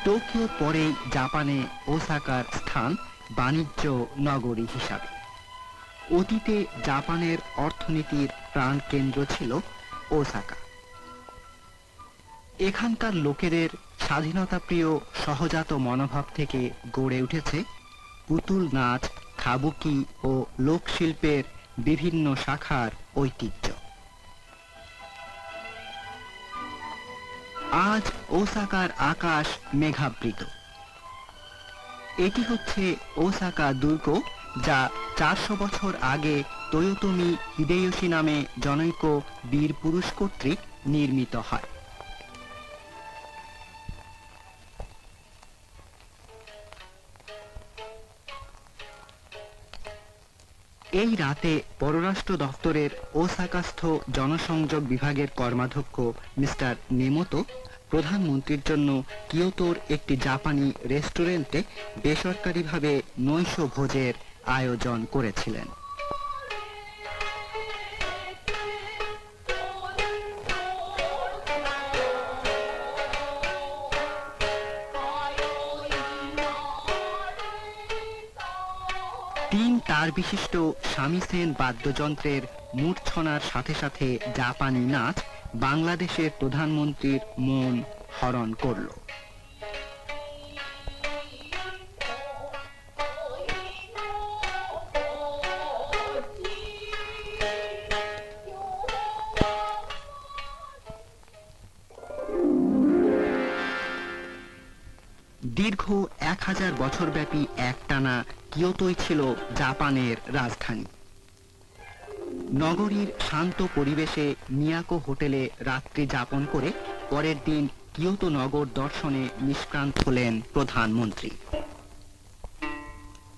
টোকিওর পরেই জাপানে ওসাকার স্থান বাণিজ্য নগরী হিসাবে। অতীতে জাপানের অর্থনীতির প্রাণকেন্দ্র ছিল ওসাকা। এখানকার লোকেদের স্বাধীনতাপ্রিয় সহজাত মনোভাব থেকে গড়ে উঠেছে পুতুল নাচ, কাবুকি ও লোকশিল্পের বিভিন্ন শাখার ঐতিহ্য। আজ ওসাকার আকাশ মেঘাবৃত। এটি হচ্ছে ওসাকা দুর্গ, যা 400 বছর আগে তোয়োতোমি হিদেয়োশি নামে জনৈক বীর পুরুষ কর্তৃক নির্মিত হয়। এই রাতে পররাষ্ট্র দপ্তরের ওসাকাস্থ জনসংযোগ বিভাগের কর্মাধ্যক্ষ মিস্টার নেমোতো প্রধানমন্ত্রীর জন্য কিয়োটোর একটি জাপানি রেস্টুরেন্টে বেসরকারিভাবে নৈশ ভোজের আয়োজন করেছিলেন। তিন তার বিশিষ্ট সামিসেন বাদ্যযন্ত্রের মূর্ছনার সাথে সাথে জাপানি নাচ বাংলাদেশের প্রধানমন্ত্রীর মন হরণ করল। দীর্ঘ 1000 বছরব্যাপী একটানা কিয়োটোই ছিল জাপানের রাজধানী। নগরীর শান্ত পরিবেশে মিয়াকো হোটেলে রাত্রি যাপন করে পরের দিন কিয়োটো নগর দর্শনে নিষ্ক্রান্ত হলেন প্রধানমন্ত্রী।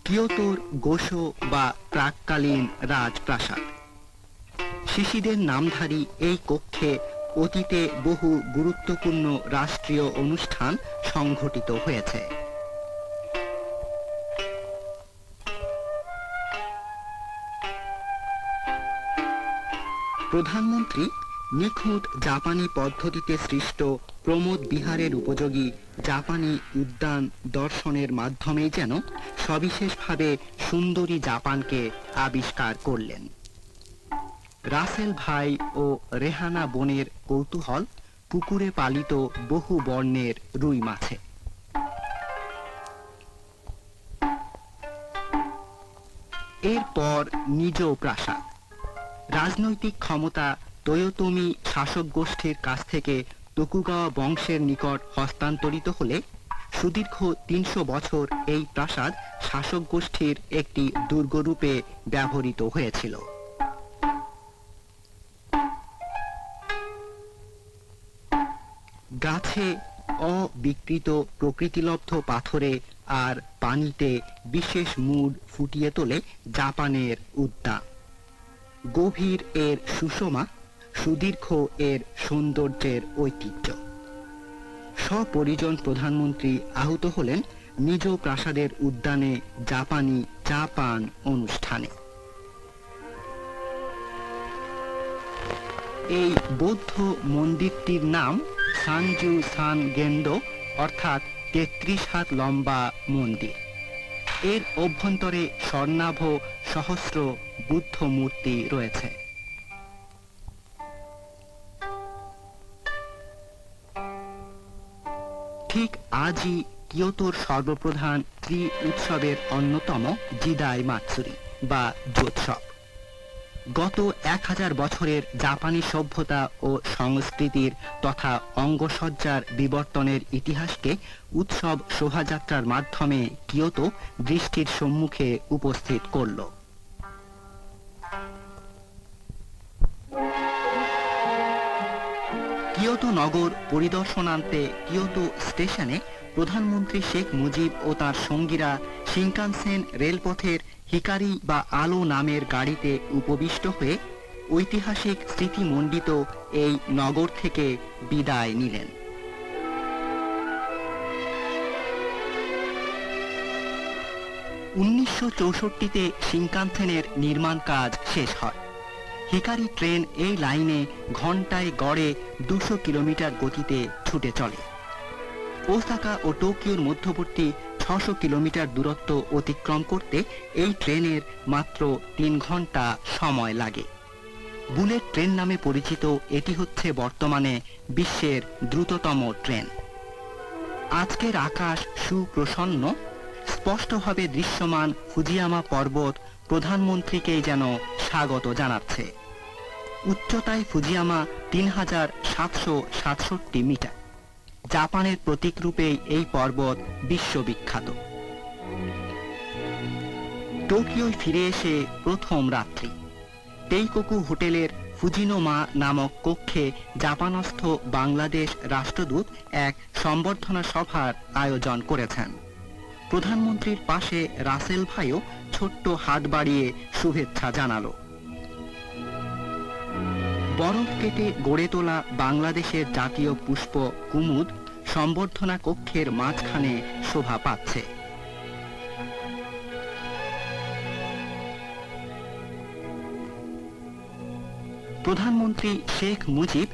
কিয়োটোর গোশো বা প্রাক্কালীন রাজপ্রাসাদ। শিশিদের নামধারী এই কক্ষে অতীতে বহু গুরুত্বপূর্ণ রাষ্ট্রীয় অনুষ্ঠান সংঘটিত হয়েছে। প্রধানমন্ত্রী নিখুঁত জাপানি পদ্ধতিতে সৃষ্ট প্রমোদ বিহারের উপযোগী জাপানি উদ্যান দর্শনের মাধ্যমেই যেন সবিশেষভাবে সুন্দরী জাপানকে আবিষ্কার করলেন। রাসেল ভাই ও রেহানা বোনের কৌতূহল পুকুরে পালিত বহু বর্ণের রুই মাছে। এরপর নিজ প্রাসাদ। রাজনৈতিক ক্ষমতা তোয়োতোমি শাসক গোষ্ঠীর কাছ থেকে তোকুগাওয়া বংশের নিকট হস্তান্তরিত হলে সুদীর্ঘ 300 বছর এই প্রাসাদ শাসক গোষ্ঠীর একটি দুর্গরূপে ব্যবহৃত হয়েছিল। গাছে অবিকৃত প্রকৃতিলব্ধ পাথরে আর পানিতে বিশেষ মুড ফুটিয়ে তোলে জাপানের উদ্যান। গভীর এর সুষমা, সুদীর্ঘ এর সৌন্দর্যের ঐতিহ্য। সপরিজন প্রধানমন্ত্রী আহুত হলেন নিজ প্রাসাদের উদ্যানে জাপানি চা পান অনুষ্ঠানে। এই বৌদ্ধ মন্দিরটির নাম সানজু সান গেন্দো, অর্থাৎ 33 হাত লম্বা মন্দির। এর অভ্যন্তরে স্বর্ণাভ সহস্র বুদ্ধ মূর্তি রয়েছে। ঠিক আজই কিয়োটোর সর্বপ্রধান ত্রি উৎসবের অন্যতম জিদাই মাতসুরি বা জোৎসব। গত 1000 বছরের জাপানি সভ্যতা ও সংস্কৃতির তথা অঙ্গসজ্জার বিবর্তনের ইতিহাসকে উৎসব শোভাযাত্রার মাধ্যমে কিয়োটো দৃষ্টির সম্মুখে উপস্থিত করল। কিয়োটো নগর পরিদর্শনান্তে কিয়োটো স্টেশনে প্রধানমন্ত্রী শেখ মুজিব ও তার সঙ্গীরা শিনকানসেন রেলপথের হিকারি বা আলো নামের গাড়িতে উপবিষ্ট হয়ে ঐতিহাসিক স্মৃতিমণ্ডিত এই নগর থেকে বিদায় নিলেন। 1964-তে শিনকানসেনের নির্মাণ কাজ শেষ হয়। হিকারি ট্রেন এই লাইনে ঘন্টায় গড়ে 200 কিলোমিটার গতিতে ছুটে চলে। ওসাকা ও টোকিওর মধ্যবর্তী 600 কিলোমিটার দূরত্ব অতিক্রম করতে এই ট্রেনের মাত্র 3 ঘন্টা সময় লাগে। বুলেট ট্রেন নামে পরিচিত এটি হচ্ছে বর্তমানে বিশ্বের দ্রুততম ট্রেন। আজকের আকাশ সুপ্রসন্ন, স্পষ্টভাবে দৃশ্যমান ফুজিয়ামা পর্বত প্রধানমন্ত্রীকেই যেন স্বাগত জানাচ্ছে। উচ্চতায় ফুজিয়ামা 3767 মিটার। জাপানের প্রতীক রূপেই এই পর্বত বিশ্ববিখ্যাত। টোকিওয় ফিরে এসে প্রথম রাত্রি তেইকোকু হোটেলের ফুজিনোমা নামক কক্ষে জাপানস্থ বাংলাদেশ রাষ্ট্রদূত এক সম্বর্ধনা সভার আয়োজন করেছেন। প্রধানমন্ত্রীর পাশে রাসেল ভাইও ছোট্ট হাত বাড়িয়ে শুভেচ্ছা জানালো। বরফ কেটে গড়ে তোলা বাংলাদেশের জাতীয় পুষ্প কুমুদ সম্বর্ধনা কক্ষের মাঝখানে শোভা পাচ্ছে। প্রধানমন্ত্রী শেখ মুজিব,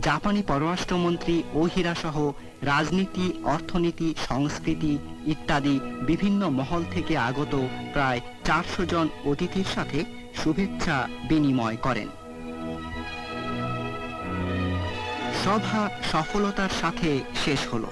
জাপানি পররাষ্ট্রমন্ত্রী ওহিরা সহ রাজনীতি, অর্থনীতি, সংস্কৃতি ইত্যাদি বিভিন্ন মহল থেকে আগত প্রায় 400 জন অতিথির সাথে শুভেচ্ছা বিনিময় করেন। সভা সফলতার সাথে শেষ হলো।